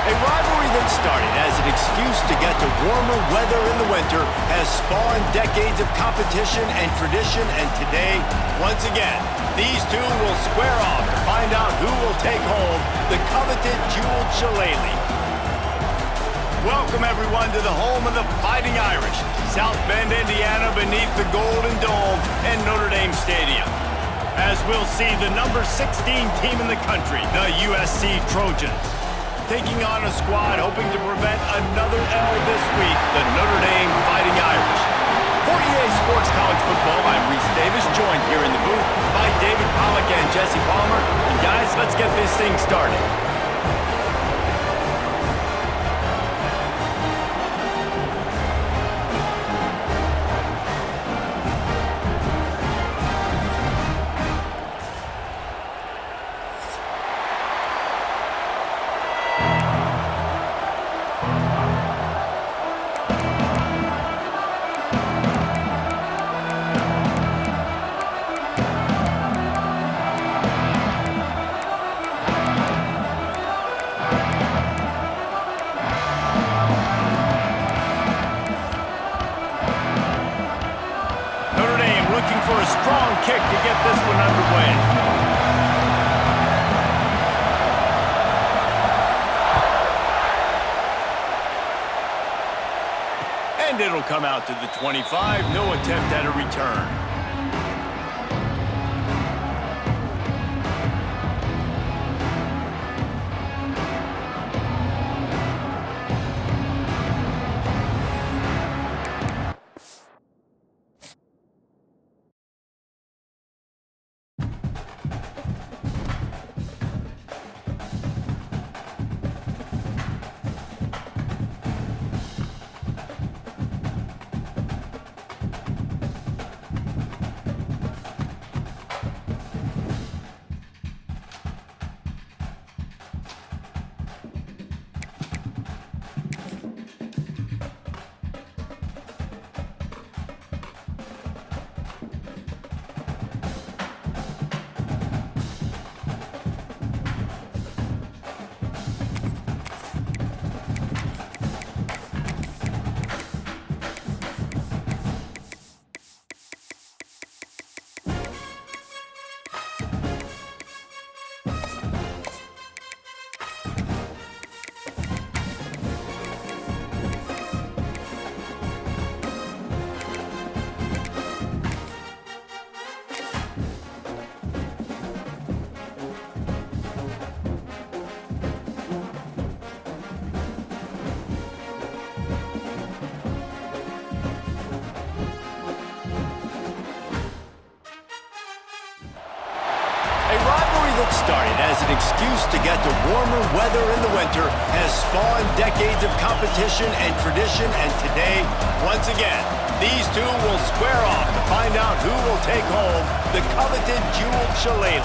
A rivalry that started as an excuse to get to warmer weather in the winter has spawned decades of competition and tradition, and today, once again, these two will square off to find out who will take home the coveted jeweled shillelagh. Welcome, everyone, to the home of the Fighting Irish, South Bend, Indiana, beneath the Golden Dome and Notre Dame Stadium. As we'll see the number 16 team in the country, the USC Trojans, taking on a squad hoping to prevent another L this week, the Notre Dame Fighting Irish. For EA Sports College Football, I'm Reese Davis, joined here in the booth by David Pollack and Jesse Palmer. And guys, let's get this thing started. For a strong kick to get this one underway. And it'll come out to the 25. No attempt at a return. Started as an excuse to get to warmer weather in the winter has spawned decades of competition and tradition, and today, once again, these two will square off to find out who will take home the coveted jeweled shillelagh.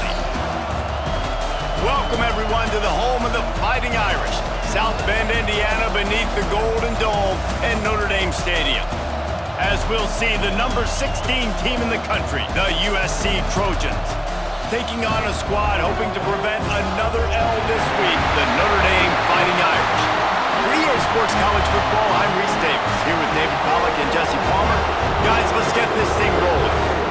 Welcome, everyone, to the home of the Fighting Irish, South Bend, Indiana, beneath the Golden Dome and Notre Dame Stadium. As we'll see the number 16 team in the country, the USC Trojans, taking on a squad hoping to prevent another L this week, the Notre Dame Fighting Irish. For EA Sports College Football, I'm Reese Davis, here with David Pollack and Jesse Palmer. Guys, let's get this thing rolling.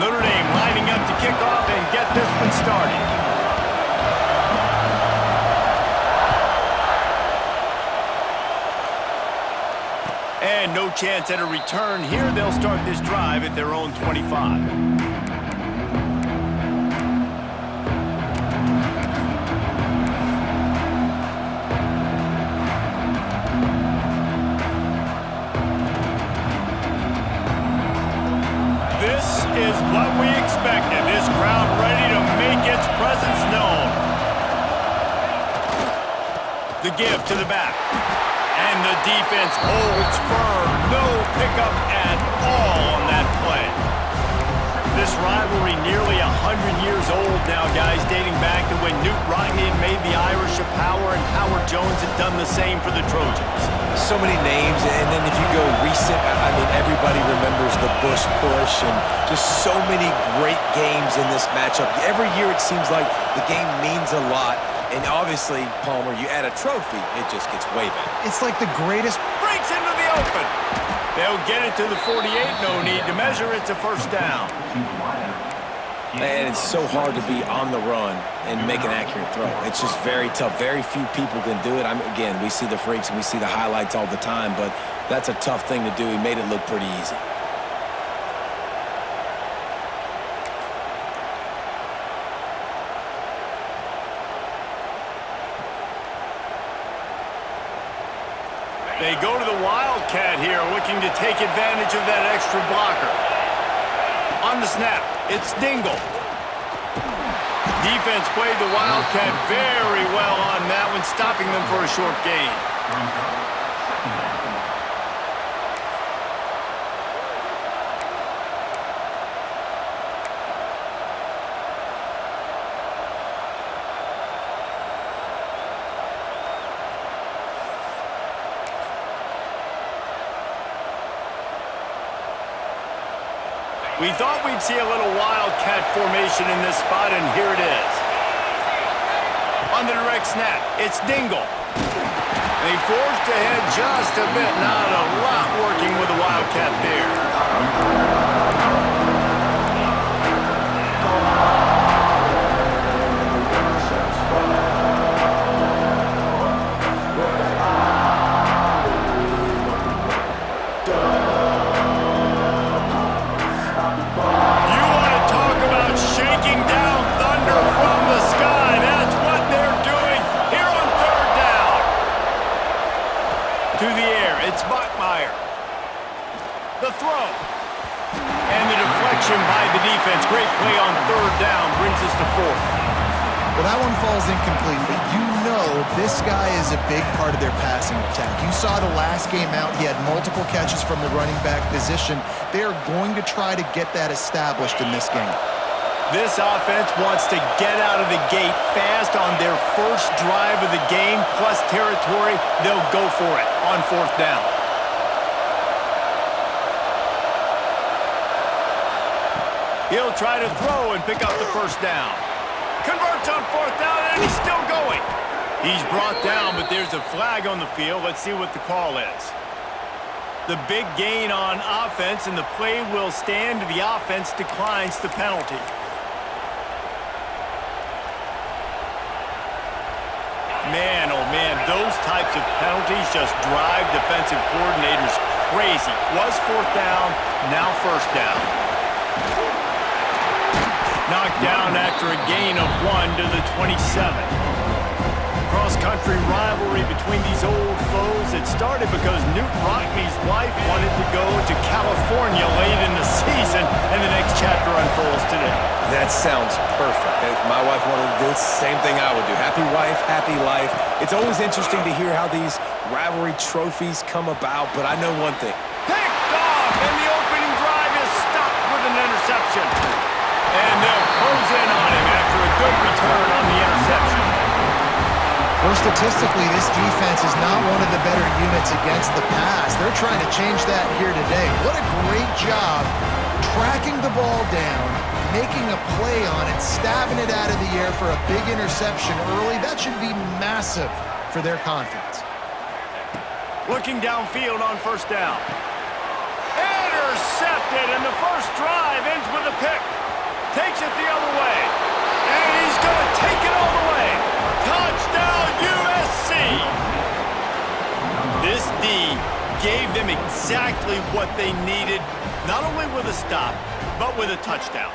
Notre Dame lining up to kick off and get this one started. And no chance at a return here. They'll start this drive at their own 25. This is what we expected. This crowd ready to make its presence known. The give to the back. And the defense holds firm. No pickup at all on that play. This rivalry nearly 100 years old now, guys, dating back to when Knute Rockne had made the Irish a power and Howard Jones had done the same for the Trojans. So many names, and then if you go recent, I mean, everybody remembers the Bush push and just so many great games in this matchup. Every year it seems like the game means a lot, and obviously, Palmer, you add a trophy, it just gets way better. It's like the greatest. Breaks into the open. They'll get it to the 48, no need to measure, it's a first down. And it's so hard to be on the run and make an accurate throw. It's just very tough. Very few people can do it. Again, we see the freaks and we see the highlights all the time, but that's a tough thing to do. He made it look pretty easy. They go to the Wildcat here, looking to take advantage of that extra blocker. On the snap, it's Dingle. Defense played the Wildcat very well on that one, stopping them for a short gain. We thought we'd see a little Wildcat formation in this spot, and here it is. On the direct snap, it's Dingle. They forced ahead just a bit. Not a lot working with the Wildcat there. It's Bachmeier. The throw. And the deflection by the defense. Great play on third down. Brings us to fourth. Well, that one falls incomplete, but you know this guy is a big part of their passing attack. You saw the last game out. He had multiple catches from the running back position. They are going to try to get that established in this game. This offense wants to get out of the gate fast on their first drive of the game, plus territory. They'll go for it on fourth down. He'll try to throw and pick up the first down. Converts on fourth down, and he's still going. He's brought down, but there's a flag on the field. Let's see what the call is. The big gain on offense, and the play will stand. The offense declines the penalty. Man, oh man, those types of penalties just drive defensive coordinators crazy. Was fourth down, now first down. Knocked down after a gain of 1 to the 27. Cross-country rivalry between these old foes. It started because Knute Rockne's wife wanted to go to California late in the season, and the next chapter unfolds today. That sounds perfect. If my wife wanted to do it, it's the same thing I would do. Happy wife, happy life. It's always interesting to hear how these rivalry trophies come about, but I know one thing. Picked off, and the opening drive is stopped with an interception. And they'll close in on him after a good return on the interception. Well, statistically, this defense is not one of the better units against the pass. They're trying to change that here today. What a great job tracking the ball down, making a play on it, stabbing it out of the air for a big interception early. That should be massive for their confidence. Looking downfield on first down. Intercepted, and the first drive ends with a pick. Takes it the other way. And he's going to take it all the way. Touchdown, USC! This D gave them exactly what they needed, not only with a stop, but with a touchdown.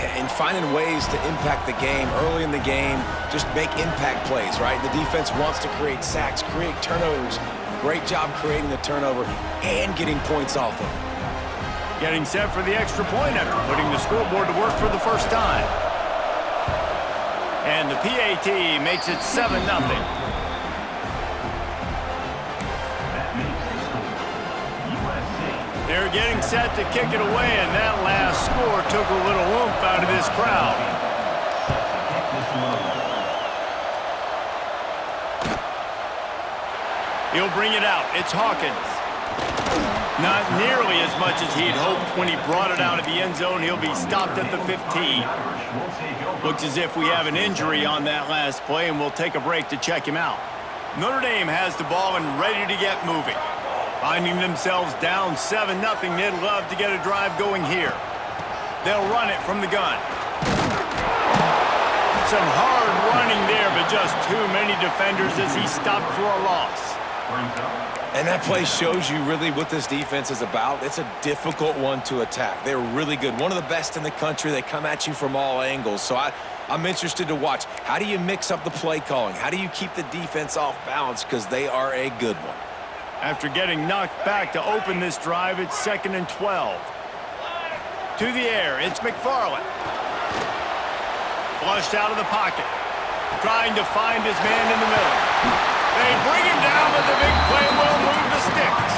Yeah, and finding ways to impact the game early in the game, just make impact plays, right? The defense wants to create sacks, create turnovers. Great job creating the turnover and getting points off of it. Getting set for the extra point after putting the scoreboard to work for the first time. And the PAT makes it 7-0. They're getting set to kick it away, and that last score took a little oomph out of this crowd. He'll bring it out. It's Hawkins. Not nearly as much as he'd hoped when he brought it out of the end zone. He'll be stopped at the 15. Looks as if we have an injury on that last play, and we'll take a break to check him out. Notre Dame has the ball and ready to get moving. Finding themselves down 7-0, they'd love to get a drive going here. They'll run it from the gun. Some hard running there, but just too many defenders as he stopped for a loss. And that play shows you really what this defense is about. It's a difficult one to attack. They're really good. One of the best in the country. They come at you from all angles. So I'm interested to watch. How do you mix up the play calling? How do you keep the defense off balance? Because they are a good one. After getting knocked back to open this drive, it's 2nd and 12. To the air, it's McFarland. Flushed out of the pocket. Trying to find his man in the middle. They bring him down, but the big play will move the sticks.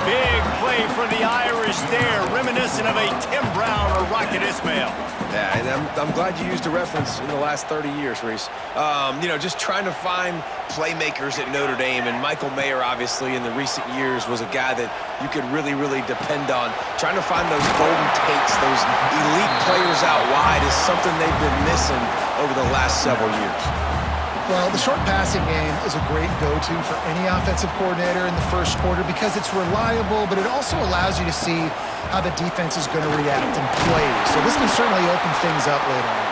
Big play for the Irish there, reminiscent of a Tim Brown or Rocket Ismail. Yeah, and I'm glad you used a reference in the last 30 years, Reese. You know, just trying to find playmakers at Notre Dame, and Michael Mayer, obviously, in the recent years, was a guy that you could really, really depend on. Trying to find those golden takes, those elite players out wide is something they've been missing over the last several years. Well, the short passing game is a great go-to for any offensive coordinator in the first quarter because it's reliable, but it also allows you to see how the defense is going to react and play. So this can certainly open things up later on.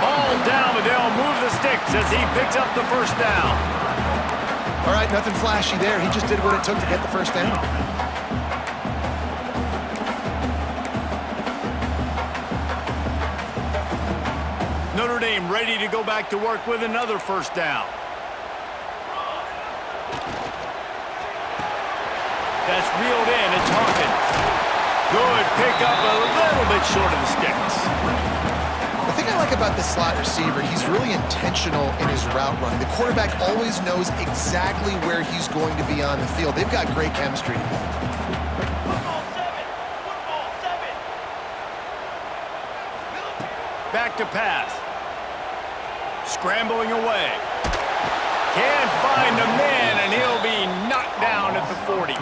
Ball down, but they'll move the sticks as he picks up the first down. All right, nothing flashy there. He just did what it took to get the first down. Notre Dame ready to go back to work with another first down. That's reeled in. It's Hawkins. Good pickup, a little bit short of the sticks. The thing I like about this slot receiver, he's really intentional in his route running. The quarterback always knows exactly where he's going to be on the field. They've got great chemistry. Back to pass. Scrambling away. Can't find a man, and he'll be knocked down at the 40.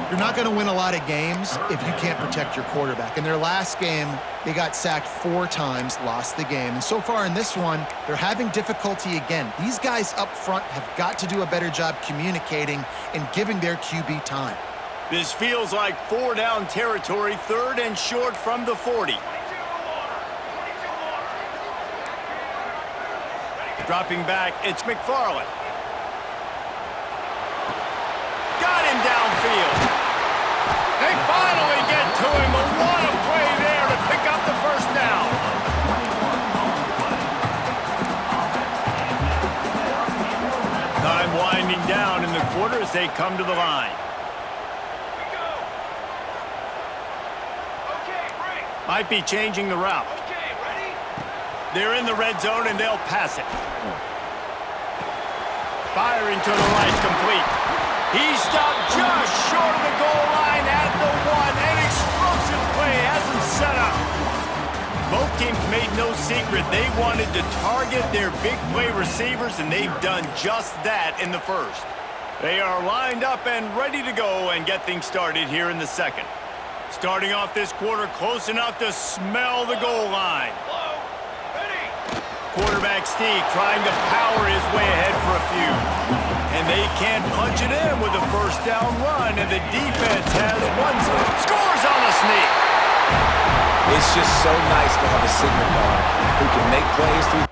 You're not going to win a lot of games if you can't protect your quarterback. In their last game, they got sacked 4 times, lost the game. And so far in this one, they're having difficulty again. These guys up front have got to do a better job communicating and giving their QB time. This feels like 4-down territory, 3rd and short from the 40. Dropping back, it's McFarland. Got him downfield. They finally get to him, but what a play there to pick up the first down. Time winding down in the quarter as they come to the line. Might be changing the route. They're in the red zone, and they'll pass it. Firing to the right, complete. He stopped just short of the goal line at the 1. An explosive play has him set up. Both teams made no secret. They wanted to target their big play receivers, and they've done just that in the first. They are lined up and ready to go and get things started here in the second. Starting off this quarter close enough to smell the goal line. Quarterback Steve trying to power his way ahead for a few. And they can't punch it in with a first down run, and the defense has one. Scores on the sneak. It's just so nice to have a signal guard who can make plays through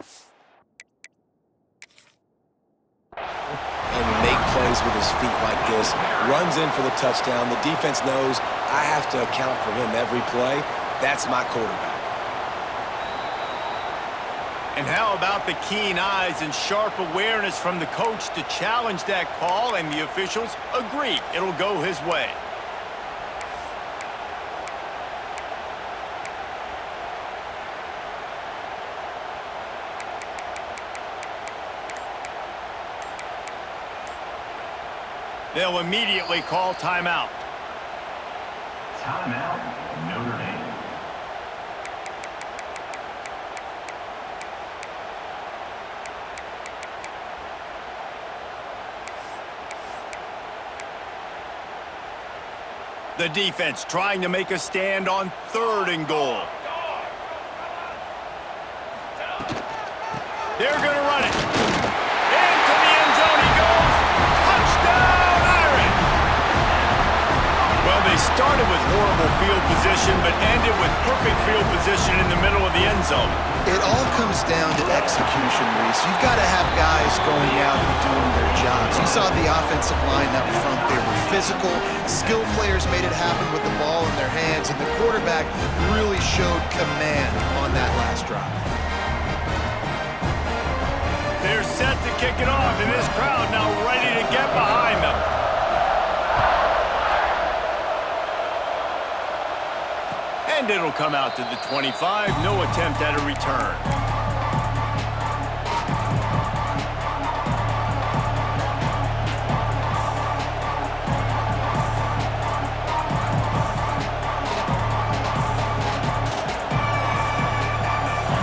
and make plays with his feet like this. Runs in for the touchdown. The defense knows I have to account for him every play. That's my quarterback. And how about the keen eyes and sharp awareness from the coach to challenge that call, and the officials agree it'll go his way. They'll immediately call timeout. Timeout, Notre Dame. The defense trying to make a stand on 3rd and goal. They're going to run it. Into the end zone he goes. Touchdown, Irish! Well, they started with horrible field position, but ended with perfect field position in the middle of the end zone. It all comes down to execution, Reese. You've got to have guys going out and doing their jobs. You saw the offensive line up front. They were physical. Skilled players made it happen with the ball in their hands, and the quarterback really showed command on that last drive. They're set to kick it off, and this crowd now ready to get behind them. And it'll come out to the 25. No attempt at a return.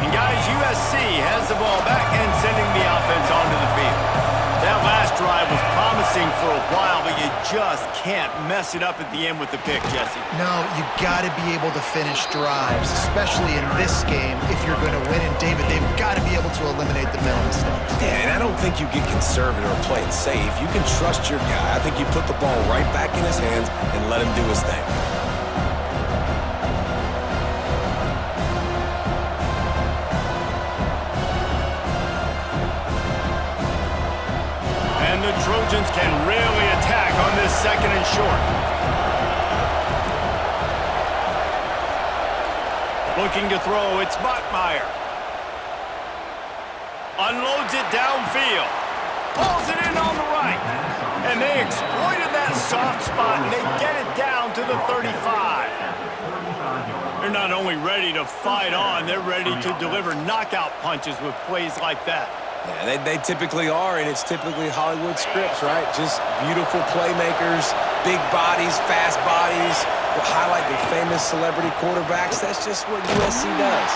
And guys, USC has the ball back and sending the offense onto the field. That last drive was promising for a while, but you just can't mess it up at the end with the pick, Jesse. No, you got to be able to finish drives, especially in this game if you're going to win. And David, they've got to be able to eliminate the mental mistakes. Yeah, and I don't think you get conservative or play it safe. You can trust your guy. I think you put the ball right back in his hands and let him do his thing. And the Trojans can really attack on this 2nd and short. Looking to throw, it's Bachmeier. Unloads it downfield. Pulls it in on the right. And they exploited that soft spot, and they get it down to the 35. They're not only ready to fight on, they're ready to deliver knockout punches with plays like that. Yeah, they typically are, and it's typically Hollywood scripts, right? Just beautiful playmakers, big bodies, fast bodies, highlight the famous celebrity quarterbacks. That's just what USC does.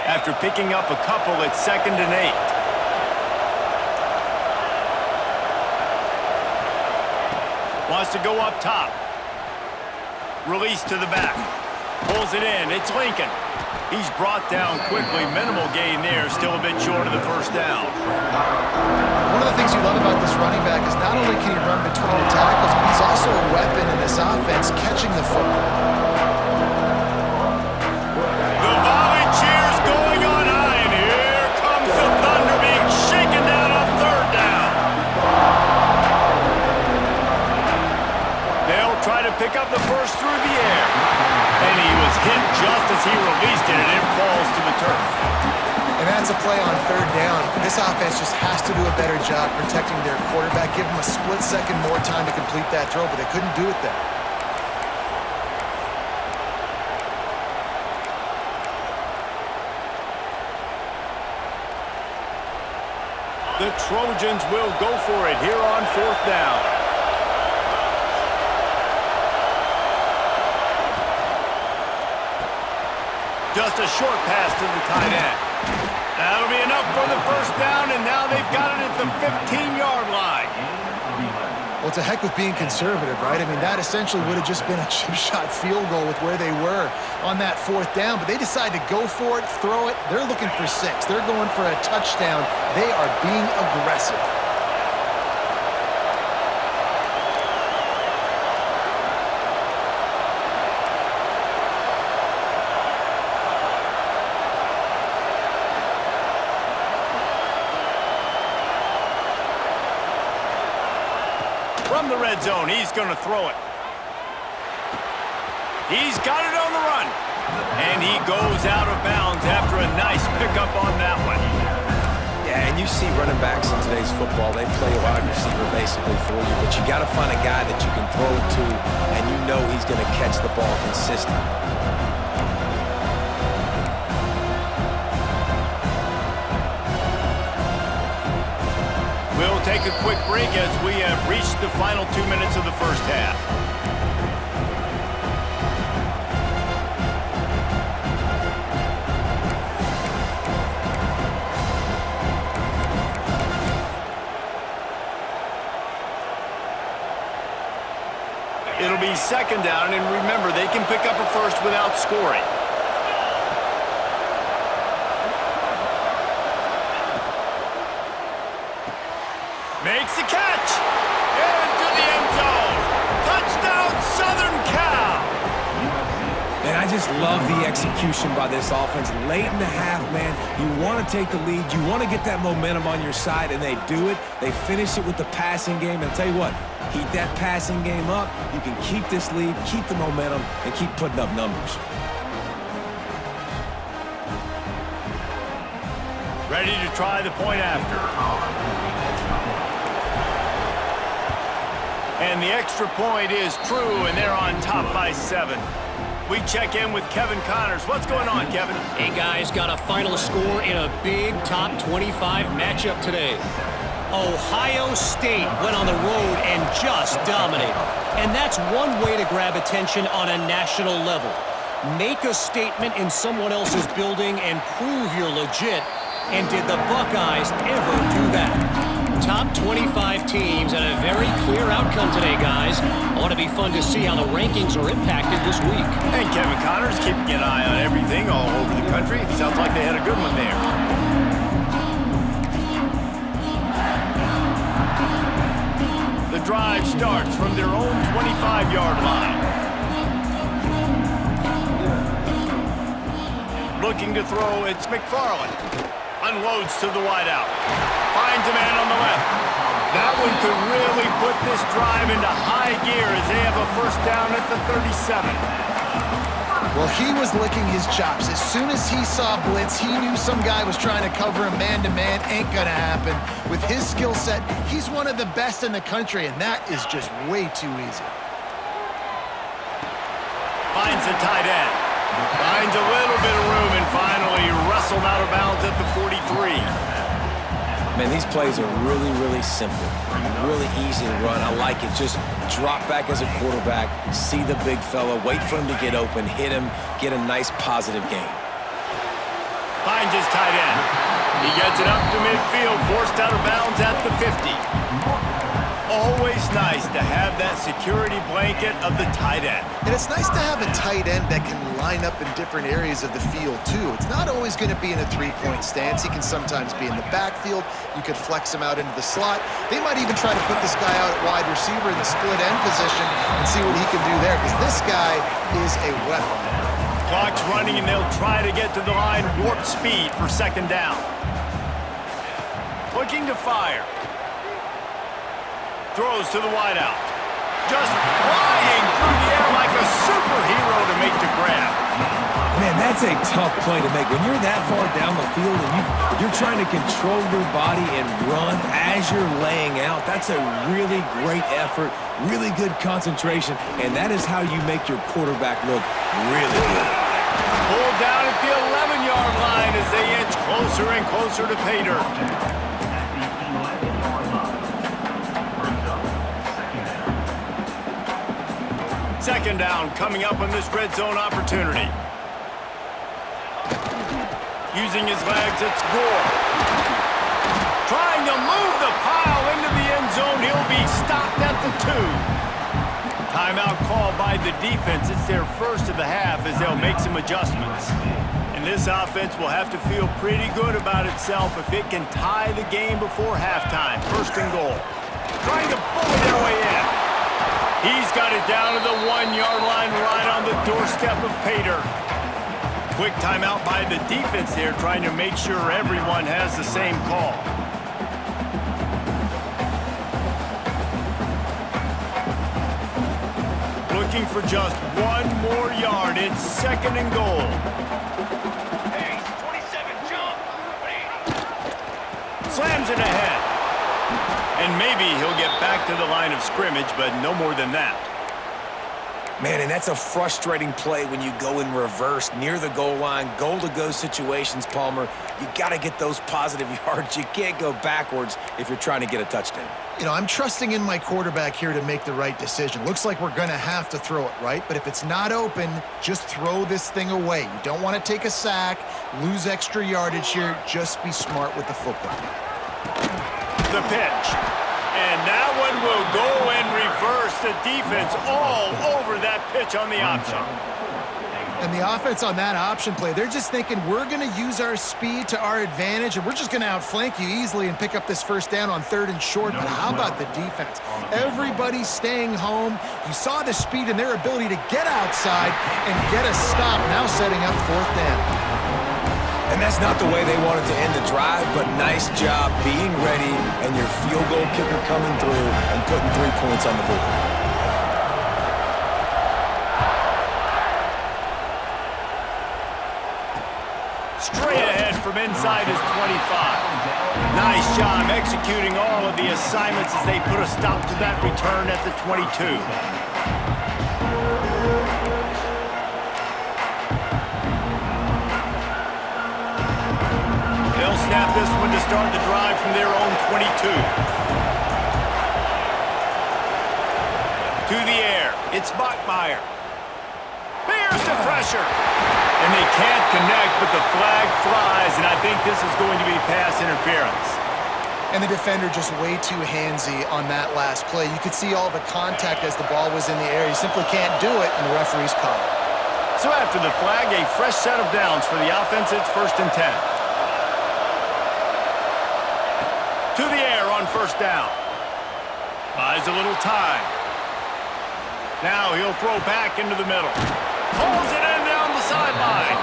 After picking up a couple, it's 2nd and 8. Wants to go up top. Release to the back. Pulls it in. It's Lincoln. He's brought down quickly. Minimal gain there. Still a bit short of the 1st down. One of the things you love about this running back is not only can he run between the tackles, but he's also a weapon in this offense catching the football. The volley cheers going on high, and here comes the Thunder being shaken down on 3rd down. They'll try to pick up the first through the air. And he was hit just as he released it, and it falls to the turf. And that's a play on 3rd down. This offense just has to do a better job protecting their quarterback. Give him a split second more time to complete that throw, but they couldn't do it there. The Trojans will go for it here on 4th down. Just a short pass to the tight end. That'll be enough for the 1st down, and now they've got it at the 15-yard line. Well, it's a heck with being conservative, right? I mean, that essentially would have just been a chip shot field goal with where they were on that 4th down, but they decided to go for it, throw it. They're looking for 6. They're going for a touchdown. They are being aggressive. From the red zone, he's going to throw it. He's got it on the run. And he goes out of bounds after a nice pickup on that one. Yeah, and you see running backs in today's football, they play a wide receiver basically for you, but you got to find a guy that you can throw it to, and you know he's going to catch the ball consistently. We'll take a quick break as we have reached the final 2 minutes of the first half. It'll be second down, and remember, they can pick up a first without scoring. Makes the catch! Into the end zone! Touchdown, Southern Cal! And I just love the execution by this offense. Late in the half, man, you want to take the lead. You want to get that momentum on your side, and they do it. They finish it with the passing game. And I'll tell you what, heat that passing game up. You can keep this lead, keep the momentum, and keep putting up numbers. Ready to try the point after. And the extra point is true, and they're on top by 7. We check in with Kevin Connors. What's going on, Kevin? Hey, guys, got a final score in a big top 25 matchup today. Ohio State went on the road and just dominated. And that's one way to grab attention on a national level. Make a statement in someone else's building and prove you're legit. And did the Buckeyes ever do that? Top 25 teams and a very clear outcome today, guys. Ought to be fun to see how the rankings are impacted this week. And Kevin Connors keeping an eye on everything all over the country. Sounds like they had a good one there. The drive starts from their own 25-yard line. Looking to throw, it's McFarland. Unloads to the wideout. Finds a man on the left. That one could really put this drive into high gear as they have a first down at the 37. Well, he was licking his chops. As soon as he saw blitz, he knew some guy was trying to cover him man-to-man. Ain't gonna happen. With his skill set, he's one of the best in the country, and that is just way too easy. Finds the tight end. Finds a little bit of room and finally wrestled out of bounds at the 43. Man, these plays are really, really simple. Really easy to run. I like it. Just drop back as a quarterback, see the big fella, wait for him to get open, hit him, get a nice positive game. Finds his tight end. He gets it up to midfield, forced out of bounds at the 50. Always nice to have that security blanket of the tight end. And it's nice to have a tight end that can line up in different areas of the field, too. It's not always going to be in a three-point stance. He can sometimes be in the backfield. You could flex him out into the slot. They might even try to put this guy out at wide receiver in the split end position and see what he can do there, because this guy is a weapon. Clock's running, and they'll try to get to the line warp speed for second down. Looking to fire. Throws to the wideout. Just flying through the air like a superhero to make the grab. Man, that's a tough play to make. When you're that far down the field and you're trying to control your body and run as you're laying out, that's a really great effort, really good concentration, and that is how you make your quarterback look really good. Pulled down at the 11-yard line as they inch closer and closer to pay dirt. Second down coming up on this red zone opportunity. Using his legs, it's Gore. Trying to move the pile into the end zone. He'll be stopped at the 2. Timeout called by the defense. It's their first of the half as they'll make some adjustments. And this offense will have to feel pretty good about itself if it can tie the game before halftime. First and goal. Trying to bullet their way in. He's got it down to the 1-yard line right on the doorstep of pay dirt. Quick timeout by the defense there, trying to make sure everyone has the same call. Looking for just one more yard. It's second and goal. slams it ahead. And maybe he'll get back to the line of scrimmage, but no more than that. Man, and that's a frustrating play when you go in reverse near the goal line, goal-to-go situations, Palmer. You got to get those positive yards. You can't go backwards if you're trying to get a touchdown. You know, I'm trusting in my quarterback here to make the right decision. Looks like we're going to have to throw it, right? But if it's not open, just throw this thing away. You don't want to take a sack, lose extra yardage here. Just be smart with the football. The pitch. And that one will go and reverse the defense all over that pitch on the option. And the offense on that option play, they're just thinking we're going to use our speed to our advantage and we're just going to outflank you easily and pick up this first down on 3rd and short. But how about the defense? Everybody's staying home. You saw the speed and their ability to get outside and get a stop, now setting up 4th down. And that's not the way they wanted to end the drive, but nice job being ready and your field goal kicker coming through and putting 3 points on the board. Straight ahead from inside his 25. Nice job executing all of the assignments as they put a stop to that return at the 22. Snap this one to start the drive from their own 22. To the air, it's Bachmeier. Bears the pressure. And they can't connect, but the flag flies, and I think this is going to be pass interference. And the defender just way too handsy on that last play. You could see all the contact as the ball was in the air. You simply can't do it, and the referee's called it. So after the flag, a fresh set of downs for the offense. It's 1st and 10. To the air on 1st down. Buys a little time. Now he'll throw back into the middle. Pulls it in down the sideline.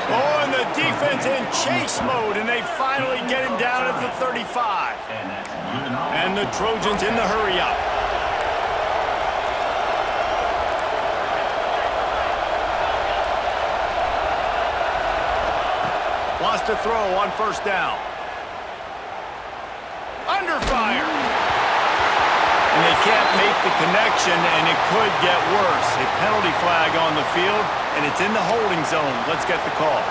Oh, and the defense in chase mode, and they finally get him down at the 35. And the Trojans in the hurry up. Wants to throw on 1st down. Under fire. And they can't make the connection, and it could get worse. A penalty flag on the field, and it's in the holding zone. Let's get the call.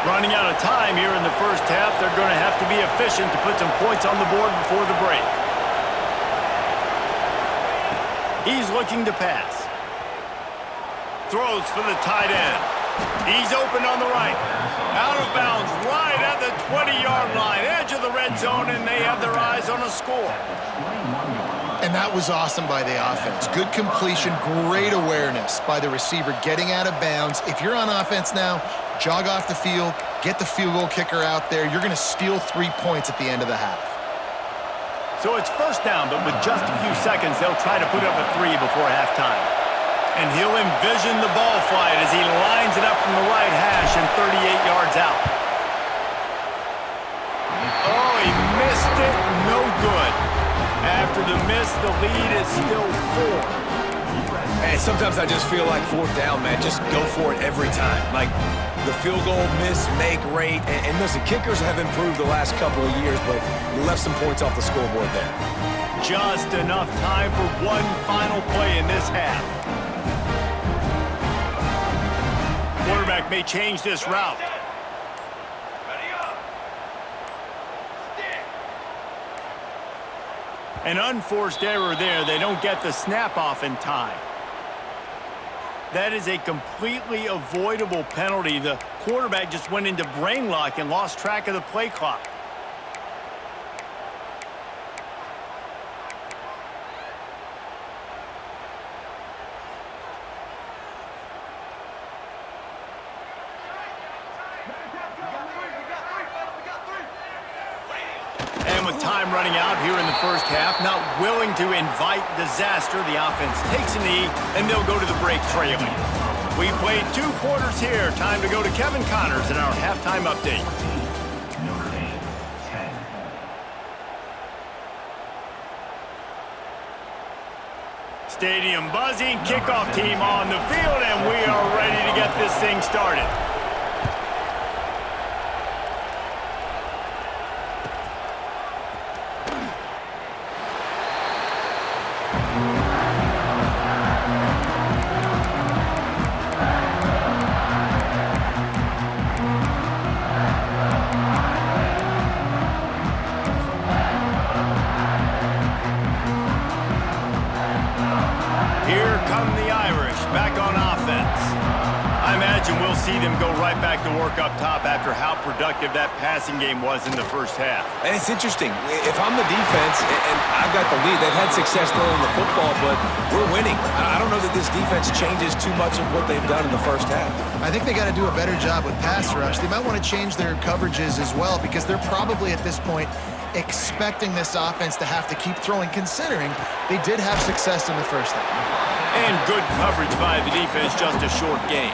Running out of time here in the 1st half. They're going to have to be efficient to put some points on the board before the break. He's looking to pass. Throws for the tight end. He's open on the right. Out of bounds right at the 20-yard line. Edge of the red zone, and they have their eyes on a score. And that was awesome by the offense. Good completion, great awareness by the receiver getting out of bounds. If you're on offense now, jog off the field, get the field goal kicker out there. You're going to steal 3 points at the end of the half. So it's 1st down, but with just a few seconds, they'll try to put up a 3 before halftime. And he'll envision the ball flight as he lines it up from the right hash and 38 yards out. Oh, he missed it. No good. After the miss, the lead is still 4. And sometimes I just feel like 4th down, man. Just go for it every time. Like the field goal miss, make rate. And listen, kickers have improved the last couple of years, but you left some points off the scoreboard there. Just enough time for one final play in this half. Quarterback may change this route. An unforced error there. They don't get the snap off in time. That is a completely avoidable penalty. The quarterback just went into brain lock and lost track of the play clock. Time running out here in the 1st half, not willing to invite disaster. The offense takes a knee, and they'll go to the break trailing. We've played 2 quarters here. Time to go to Kevin Connors in our halftime update. Stadium buzzing, kickoff team on the field, and we are ready to get this thing started. and we'll see them go right back to work up top after how productive that passing game was in the first half. And it's interesting. If I'm the defense and I've got the lead, they've had success throwing the football, but we're winning. I don't know that this defense changes too much of what they've done in the first half. I think they got to do a better job with pass rush. They might want to change their coverages as well because they're probably at this point expecting this offense to have to keep throwing, considering they did have success in the first half. And good coverage by the defense, just a short gain.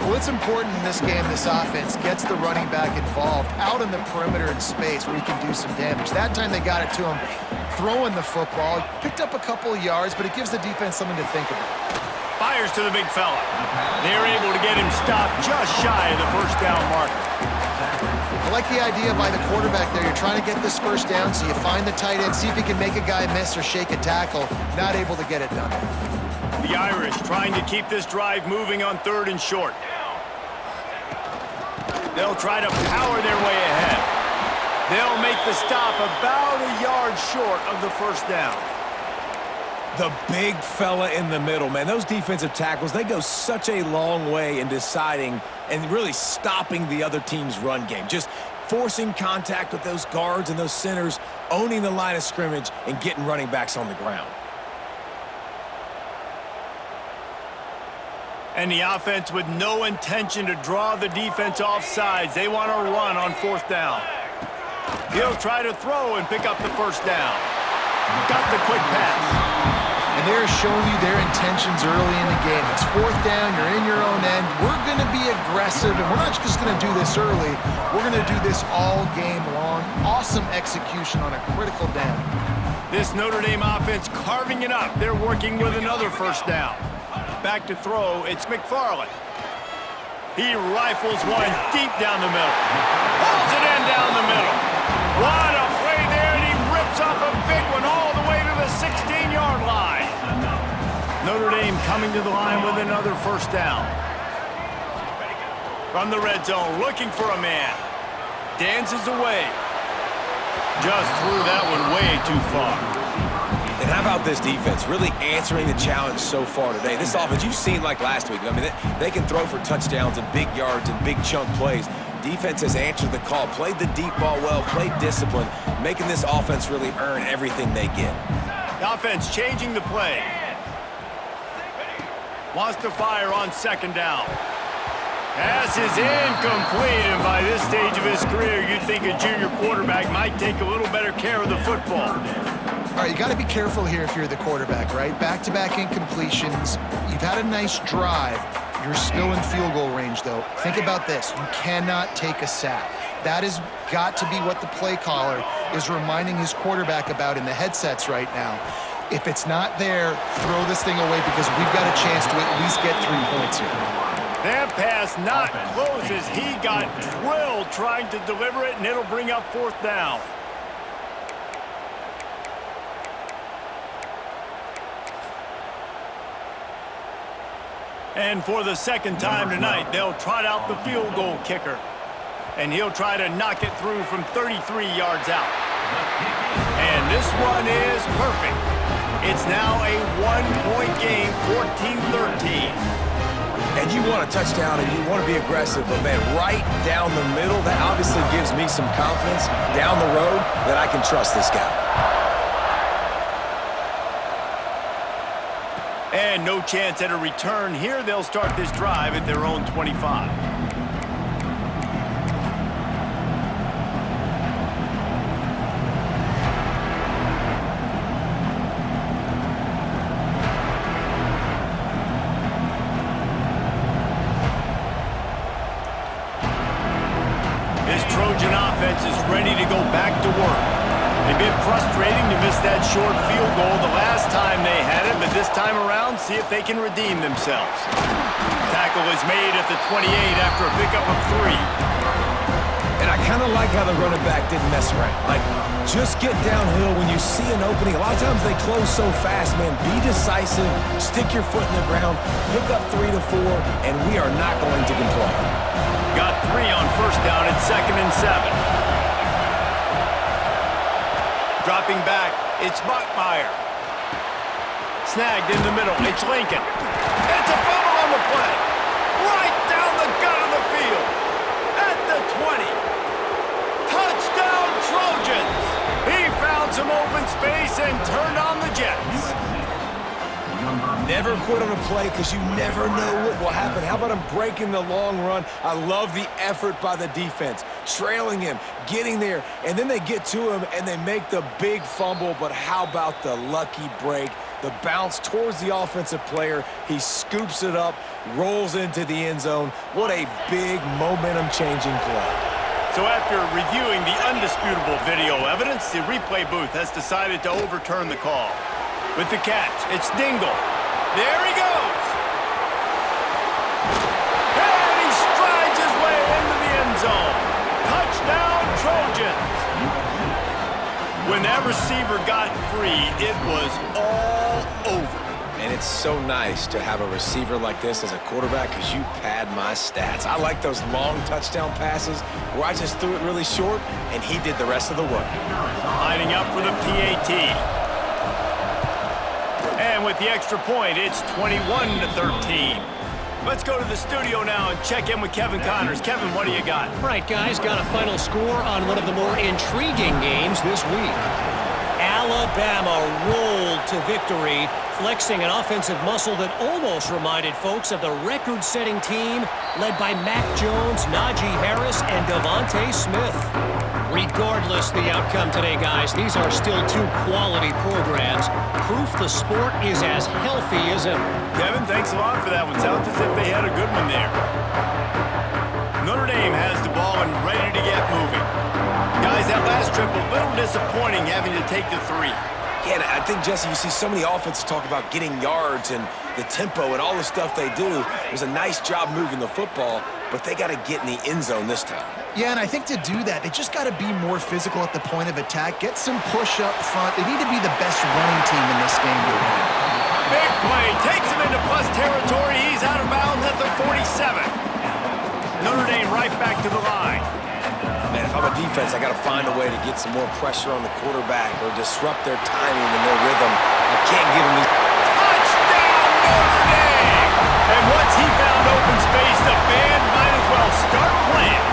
Well, it's important in this game, this offense gets the running back involved out in the perimeter in space where he can do some damage. That time they got it to him throwing the football. Picked up a couple of yards, but it gives the defense something to think about. Fires to the big fella. They're able to get him stopped just shy of the first down marker. I like the idea by the quarterback there. You're trying to get this first down, so you find the tight end, see if he can make a guy miss or shake a tackle. Not able to get it done. The Irish trying to keep this drive moving on 3rd and short. They'll try to power their way ahead. They'll make the stop about a yard short of the first down. The big fella in the middle, man. Those defensive tackles, they go such a long way in deciding and really stopping the other team's run game. Just forcing contact with those guards and those centers, owning the line of scrimmage, and getting running backs on the ground. And the offense with no intention to draw the defense off sides. They want to run on 4th down. He'll try to throw and pick up the first down. Got the quick pass. And they're showing you their intentions early in the game. It's 4th down, you're in your own end. We're going to be aggressive, and we're not just going to do this early. We're going to do this all game long. Awesome execution on a critical down. This Notre Dame offense carving it up. They're working with another first down. Back to throw, it's McFarland. He rifles one deep down the middle. Pulls it in down the middle. What a play there, and he rips off a big one all the way to the 16-yard line. Notre Dame coming to the line with another first down. From the red zone, looking for a man. Dances away. Just threw that one way too far. And how about this defense really answering the challenge so far today? This offense, you've seen like last week. I mean, they can throw for touchdowns and big yards and big chunk plays. Defense has answered the call, played the deep ball well, played discipline, making this offense really earn everything they get. The offense changing the play. Wants to fire on 2nd down. Pass is incomplete, and by this stage of his career, you'd think a junior quarterback might take a little better care of the football. All right, you got to be careful here if you're the quarterback, right? Back-to-back incompletions. You've had a nice drive. You're still in field goal range, though. Think about this. You cannot take a sack. That has got to be what the play caller is reminding his quarterback about in the headsets right now. If it's not there, throw this thing away because we've got a chance to at least get 3 points here. That pass not close as he got drilled trying to deliver it, and it'll bring up 4th down. And for the 2nd time tonight, they'll trot out the field goal kicker. And he'll try to knock it through from 33 yards out. And this one is perfect. It's now a 1-point game, 14-13. And you want a touchdown and you want to be aggressive, but man, right down the middle, that obviously gives me some confidence down the road that I can trust this guy. And no chance at a return here. They'll start this drive at their own 25. This Trojan offense is ready to go back to work. They've been frustrating to miss that short field goal the last time they had it, but this time around, see if they can redeem themselves. Tackle is made at the 28 after a pickup of 3. And I kind of like how the running back didn't mess around. Like, just get downhill when you see an opening. A lot of times they close so fast, man. Be decisive, stick your foot in the ground, pick up 3 to 4, and we are not going to complain. Got 3 on first down at 2nd and 7. Dropping back, it's Bachmeier. Snagged in the middle, it's Lincoln. It's a fumble on the play. right down the gut of the field. At the 20. Touchdown, Trojans. He found some open space and turned on the Jets. Never quit on a play because you never know what will happen. How about him breaking the long run? I love the effort by the defense. Trailing him, getting there, and then they get to him and they make the big fumble. But how about the lucky break? The bounce towards the offensive player. He scoops it up, rolls into the end zone. What a big momentum-changing play. So after reviewing the undisputable video evidence, the replay booth has decided to overturn the call. With the catch, it's Dingle. There he goes. And he strides his way into the end zone. Touchdown, Trojans. When that receiver got free, it was all over. And it's so nice to have a receiver like this as a quarterback because you pad my stats. I like those long touchdown passes where I just threw it really short and he did the rest of the work. Lining up for the PAT. And with the extra point, it's 21-13. Let's go to the studio now and check in with Kevin Connors. Kevin, what do you got? All right, guys, got a final score on one of the more intriguing games this week. Alabama rolled to victory, flexing an offensive muscle that almost reminded folks of the record-setting team led by Mac Jones, Najee Harris, and Devontae Smith. Regardless the outcome today, guys, these are still two quality programs. Proof the sport is as healthy as ever. Kevin, thanks a lot for that one. Sounds as if they had a good one there. Notre Dame has the ball and ready to get moving. Guys, that last trip, a little disappointing having to take the 3. Yeah, I think, Jesse, you see so many offenses talk about getting yards and the tempo and all the stuff they do. It was a nice job moving the football, but they got to get in the end zone this time. Yeah, and I think to do that, they just got to be more physical at the point of attack, get some push up front. They need to be the best running team in this game to win. Big play, takes him into plus territory. He's out of bounds at the 47. Notre Dame right back to the line. Man, if I'm a defense, I got to find a way to get some more pressure on the quarterback or disrupt their timing and their rhythm. I can't give them these... Touchdown, Notre Dame! And once he found open space, the band might as well start playing.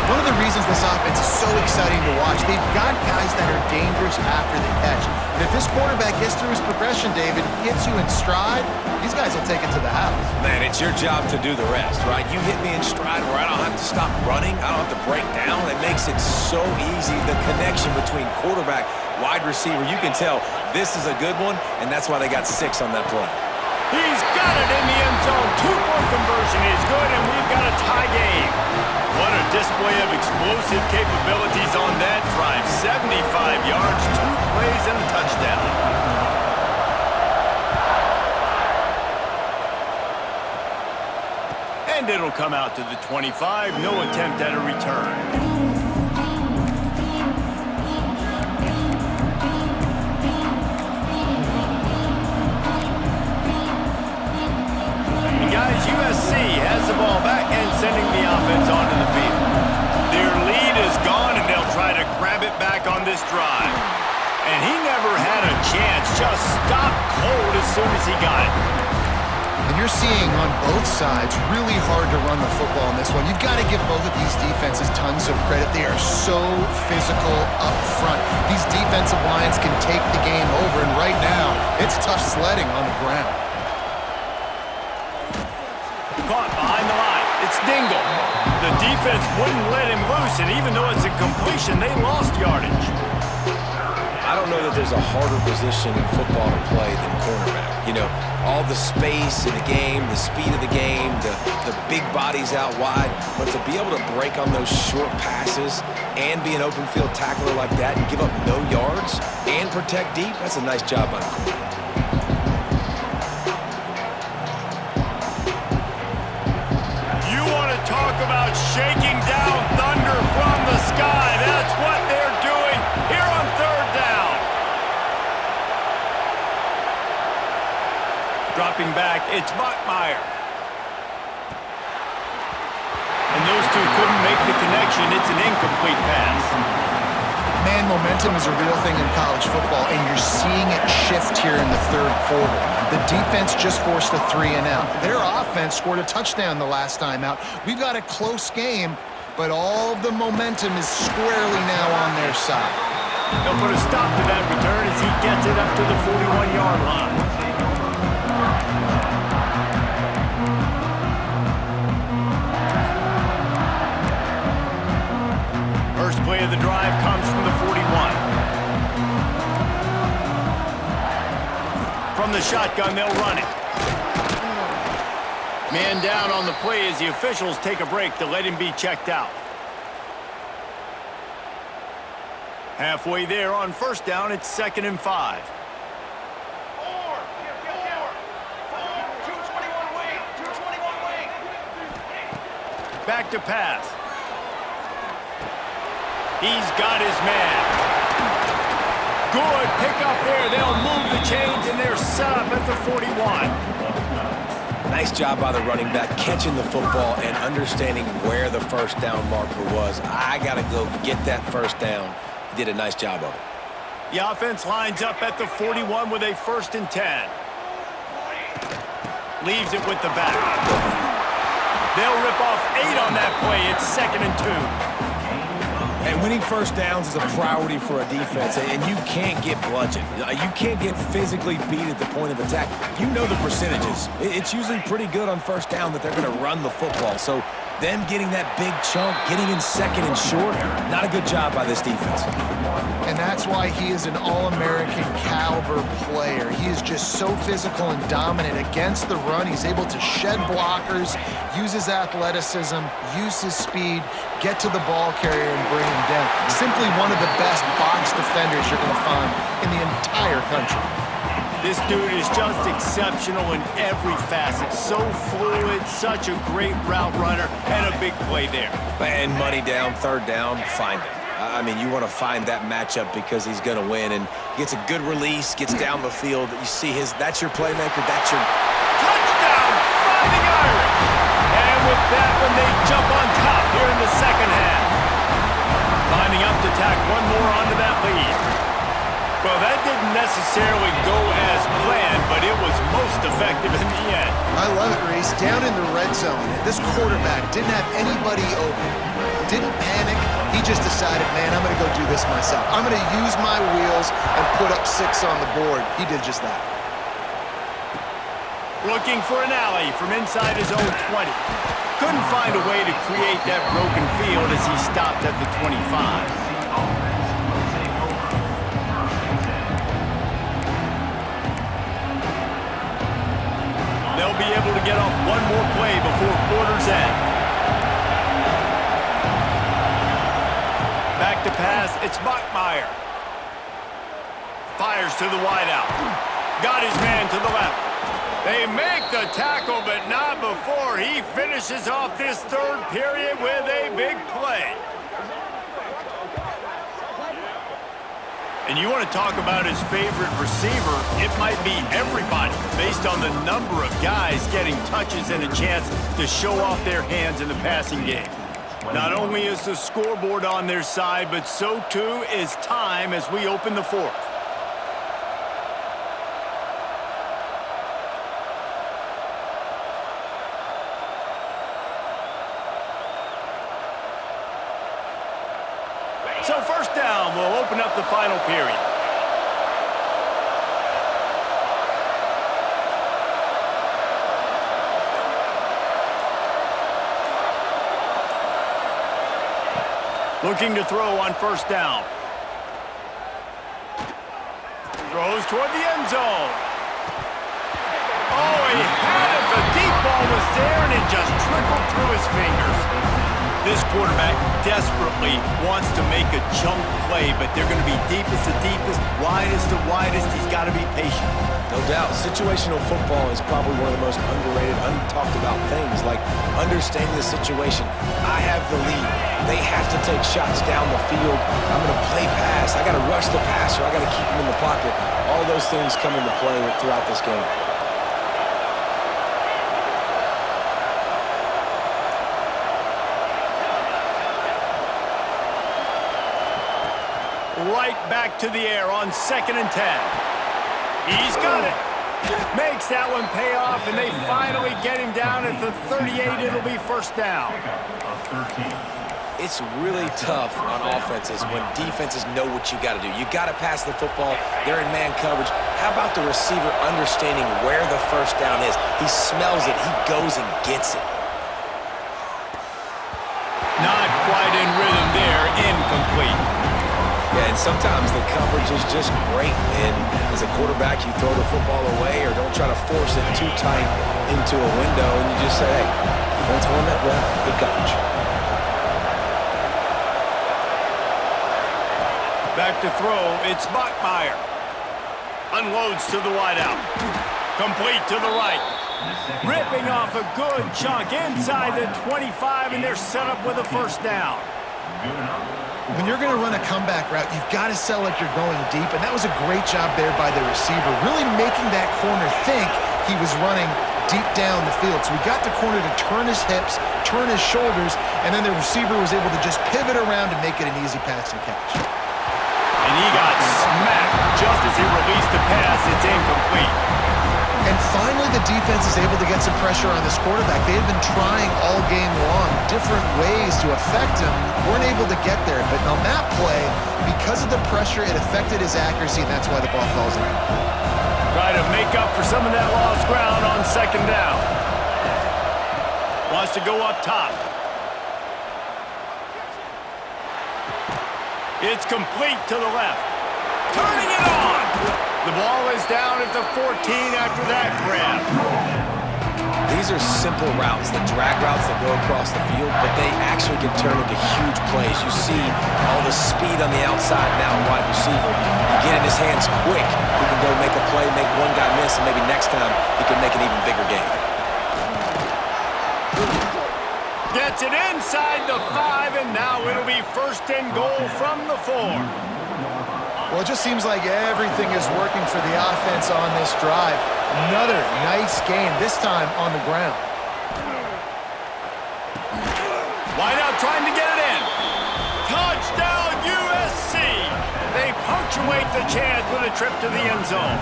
One of the reasons this offense is so exciting to watch, they've got guys that are dangerous after the catch. And if this quarterback gets through his progression, David, hits you in stride, these guys will take it to the house. Man, it's your job to do the rest, right? You hit me in stride where I don't have to stop running. I don't have to break down. It makes it so easy. The connection between quarterback, wide receiver, you can tell this is a good one, and that's why they got 6 on that play. He's got it in the end zone. 2-point conversion is good, and we've got a tie game. What a display of explosive capabilities on that drive. 75 yards, 2 plays, and a touchdown. And it'll come out to the 25. No attempt at a return. Guys, USC has the ball back and sending the offense onto the field. Their lead is gone, and they'll try to grab it back on this drive. And he never had a chance, just stopped cold as soon as he got it. And you're seeing on both sides really hard to run the football in this one. You've got to give both of these defenses tons of credit. They are so physical up front. These defensive lines can take the game over, and right now, it's tough sledding on the ground. Caught behind the line. It's Dingle. The defense wouldn't let him loose, and even though it's a completion, they lost yardage. I don't know that there's a harder position in football to play than cornerback. You know, all the space in the game, the speed of the game, the big bodies out wide, but to be able to break on those short passes and be an open field tackler like that and give up no yards and protect deep, that's a nice job by the corner. Talk about shaking down thunder from the sky. That's what they're doing here on 3rd down. Dropping back, it's Bachmeier. And those two couldn't make the connection. It's an incomplete pass. Man, momentum is a real thing in college football, and you're seeing it shift here in the third quarter. The defense just forced a 3-and-out. Their offense scored a touchdown the last time out. We've got a close game, but all of the momentum is squarely now on their side. They'll put a stop to that return as he gets it up to the 41-yard line. First play of the drive comes from the 41. From the shotgun, they'll run it. Man down on the play as the officials take a break to let him be checked out. Halfway there on first down, it's 2nd and 5. Back to pass. He's got his man. Good pick up there. They'll move the chains, and they're set up at the 41. Nice job by the running back, catching the football and understanding where the first down marker was. I got to go get that first down. He did a nice job of it. The offense lines up at the 41 with a 1st and 10. Leaves it with the back. They'll rip off 8 on that play. It's 2nd and 2. And winning first downs is a priority for a defense, and you can't get bludgeoned. You can't get physically beat at the point of attack. You know the percentages. It's usually pretty good on first down that they're going to run the football. So them getting that big chunk, getting in 2nd and short, not a good job by this defense. And that's why he is an All-American caliber player. He is just so physical and dominant against the run. He's able to shed blockers, use his athleticism, use his speed, get to the ball carrier and bring him down. Simply one of the best box defenders you're going to find in the entire country. This dude is just exceptional in every facet. So fluid, such a great route runner, and a big play there. And money down, 3rd down, find him. I mean, you want to find that matchup because he's going to win, and he gets a good release, gets down the field. You see that's your playmaker, that's your... Touchdown, Fighting Irish! And with that one, they jump on top here in the second half. Lining up to tack one more onto that lead. Well, that didn't necessarily go as planned, but it was most effective in the end. I love it, Reese. Down in the red zone, this quarterback didn't have anybody open. Didn't panic. He just decided, man, I'm going to go do this myself. I'm going to use my wheels and put up 6 on the board. He did just that. Looking for an alley from inside his own 20. Couldn't find a way to create that broken field as he stopped at the 25. They'll be able to get off one more play before quarter's end. Back to pass, it's Bachmeier. Fires to the wideout. Got his man to the left. They make the tackle, but not before he finishes off this third period with a big play. And you want to talk about his favorite receiver, it might be everybody based on the number of guys getting touches and a chance to show off their hands in the passing game. Not only is the scoreboard on their side, but so too is time as we open the fourth. So first down, we'll open up the final period. Looking to throw on first down. Throws toward the end zone. Oh, he had it. The deep ball was there, and it just trickled through his fingers. This quarterback desperately wants to make a chunk play, but they're going to be deepest to deepest, widest to widest. He's got to be patient. No doubt. Situational football is probably one of the most underrated, untalked about things, like understanding the situation. I have the lead. They have to take shots down the field. I'm going to play pass. I got to rush the passer. I got to keep him in the pocket. All those things come into play throughout this game. right back to the air on 2nd and 10. He's got it. Makes that one pay off, and they finally get him down at the 38. It'll be first down. It's really tough on offenses when defenses know what you got to do. You got to pass the football. They're in man coverage. How about the receiver understanding where the first down is? He smells it. He goes and gets it. Not quite in rhythm there. Incomplete. Yeah, and sometimes the coverage is just great. And as a quarterback, you throw the football away or don't try to force it too tight into a window, and you just say, hey, defense won that rep. Good coverage. Back to throw, it's Bachmeier. Unloads to the wideout. Complete to the right. Ripping off a good chunk inside the 25, and they're set up with a first down. When you're going to run a comeback route, you've got to sell like you're going deep, and that was a great job there by the receiver, really making that corner think he was running deep down the field. So we got the corner to turn his hips, turn his shoulders, and then the receiver was able to just pivot around and make it an easy pass and catch. And he got smacked just as he released the pass. It's incomplete. And finally, the defense is able to get some pressure on this quarterback. They had been trying all game long, different ways to affect him. Weren't able to get there. But on that play, because of the pressure, it affected his accuracy, and that's why the ball falls in. Try to make up for some of that lost ground on 2nd down. Wants to go up top. It's complete to the left. Turning it on. The ball is down at the 14 after that grab. These are simple routes, the drag routes that go across the field, but they actually can turn into huge plays. You see all the speed on the outside now, wide receiver. You get in his hands quick. He can go make a play, make one guy miss, and maybe next time he can make an even bigger game. Gets it inside the 5, and now it'll be 1st and goal from the 4. Well, it just seems like everything is working for the offense on this drive. Another nice gain, this time on the ground. Wideout trying to get it in. Touchdown, USC! They punctuate the chance with a trip to the end zone.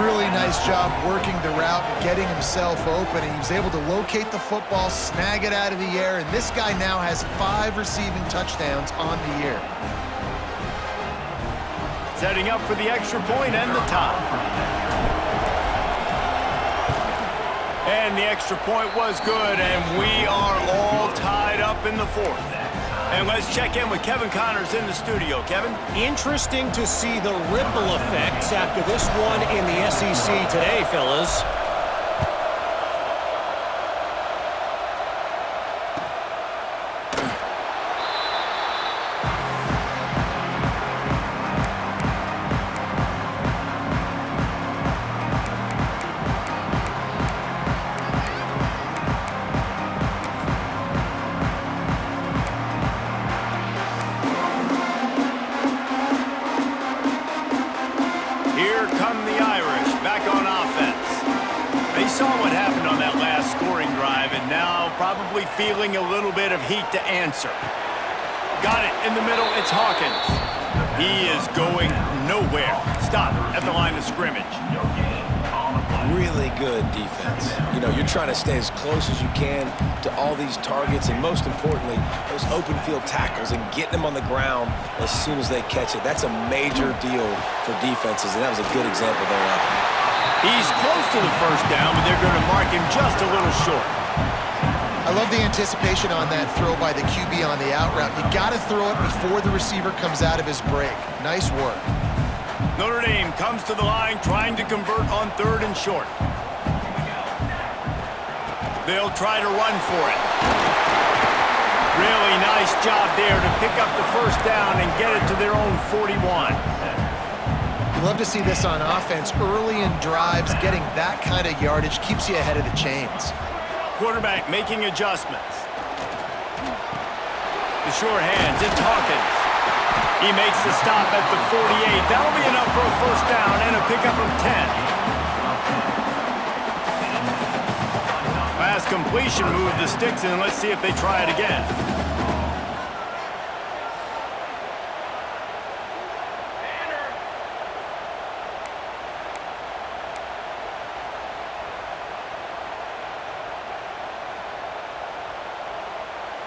Really nice job working the route and getting himself open. And he was able to locate the football, snag it out of the air, and this guy now has 5 receiving touchdowns on the year. Setting up for the extra point and the top. And the extra point was good, and we are all tied up in the 4th. And let's check in with Kevin Connors in the studio. Kevin? Interesting to see the ripple effects after this one in the SEC today, fellas. Here come the Irish back on offense. They saw what happened on that last scoring drive, and now probably feeling a little bit of heat to answer. Got it in the middle. It's Hawkins. He is going nowhere. Stop at the line of scrimmage. Really good defense. You know, you're trying to stay as close as you can to all these targets, and most importantly, those open field tackles and getting them on the ground as soon as they catch it. That's a major deal for defenses, and that was a good example there of it. He's close to the first down, but they're going to mark him just a little short. I love the anticipation on that throw by the QB on the out route. You got to throw it before the receiver comes out of his break. Nice work. Notre Dame comes to the line trying to convert on 3rd and short. They'll try to run for it. Really nice job there to pick up the first down and get it to their own 41. You love to see this on offense. Early in drives, getting that kind of yardage keeps you ahead of the chains. Quarterback making adjustments. The sure hands, it's Hawkins. He makes the stop at the 48. That'll be enough for a first down and a pickup of 10. Last completion moved the sticks, and let's see if they try it again.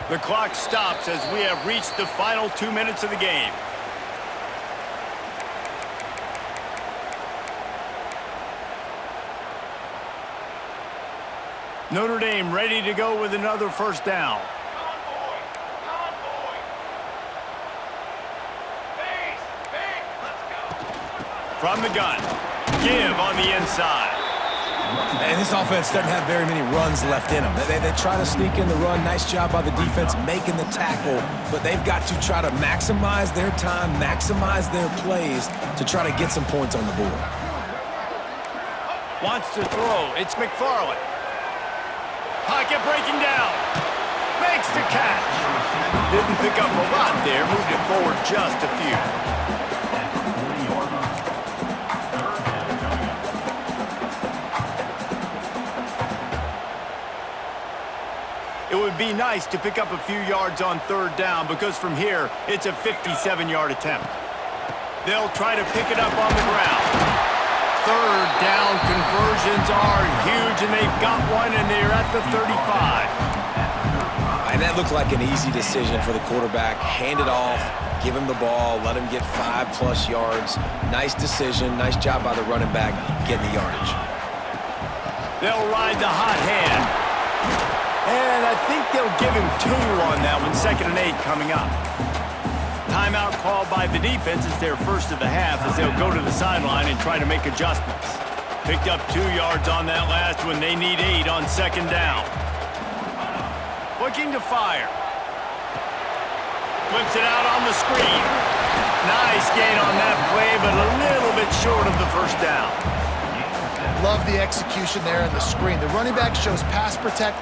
The clock stops as we have reached the final 2 minutes of the game. Notre Dame ready to go with another first down. From the gun, give on the inside. And this offense doesn't have very many runs left in them. They try to sneak in the run. Nice job by the defense making the tackle, but they've got to try to maximize their time, maximize their plays to try to get some points on the board. Wants to throw. It's McFarland. Pocket breaking down. Makes the catch. Didn't pick up a lot there. Moved it forward just a few. It would be nice to pick up a few yards on third down because from here, it's a 57-yard attempt. They'll try to pick it up on the ground. Third down conversions are huge, and they've got one, and they're at the 35. And that looked like an easy decision for the quarterback. Hand it off, give him the ball, let him get 5+ yards. Nice decision. Nice job by the running back getting the yardage. They'll ride the hot hand. And I think they'll give him 2 on that one. 2nd and 8 coming up. Timeout called by the defense is their first of the half as they'll go to the sideline and try to make adjustments. Picked up 2 yards on that last one. They need 8 on 2nd down. Looking to fire. Flips it out on the screen. Nice gain on that play, but a little bit short of the first down. Love the execution there on the screen. The running back shows pass protect.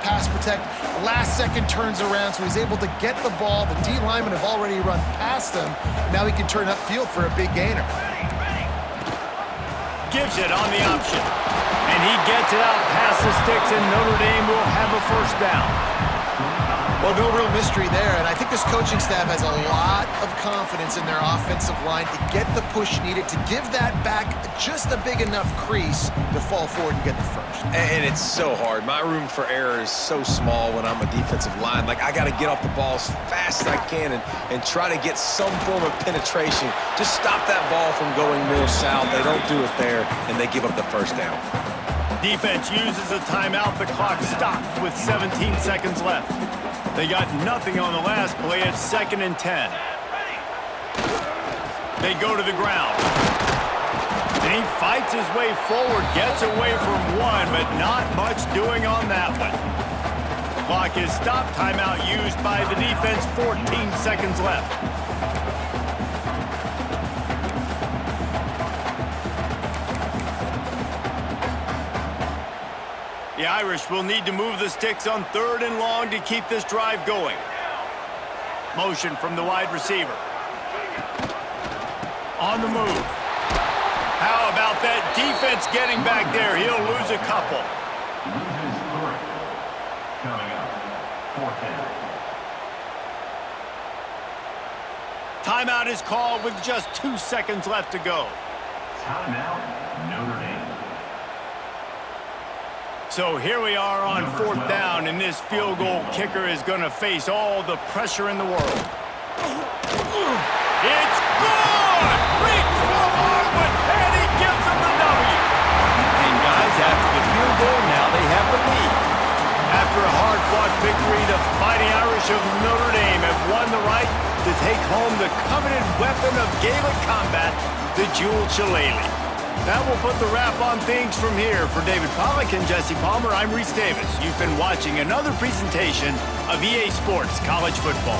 Last second turns around, so he's able to get the ball. The D linemen have already run past him. Now he can turn upfield for a big gainer. Gives it on the option. And he gets it out past the sticks, and Notre Dame will have a first down. Well, no real mystery there, and I think this coaching staff has a lot of confidence in their offensive line to get the push needed, to give that back just a big enough crease to fall forward and get the first. And it's so hard. My room for error is so small when I'm a defensive line. Like, I got to get off the ball as fast as I can and try to get some form of penetration. Just stop that ball from going more south. They don't do it there, and they give up the first down. Defense uses a timeout. The clock stops with 17 seconds left. They got nothing on the last play. It's 2nd and 10. They go to the ground. And he fights his way forward, gets away from one, but not much doing on that one. Clock is stopped. Timeout used by the defense. 14 seconds left. The Irish will need to move the sticks on 3rd and long to keep this drive going. Motion from the wide receiver. On the move. How about that defense getting back there? He'll lose a couple. Coming up, 4th down. Timeout is called with just 2 seconds left to go. Timeout, Notre Dame. So here we are on 4th down, and this field goal kicker is going to face all the pressure in the world. It's good! Reach for Harwood, and he gives them the W. And guys, after the field goal, now they have the lead. After a hard-fought victory, the Fighting Irish of Notre Dame have won the right to take home the coveted weapon of Gaelic combat, the Jewel Shillelagh. That will put the wrap on things from here. For David Pollack and Jesse Palmer, I'm Reese Davis. You've been watching another presentation of EA Sports College Football.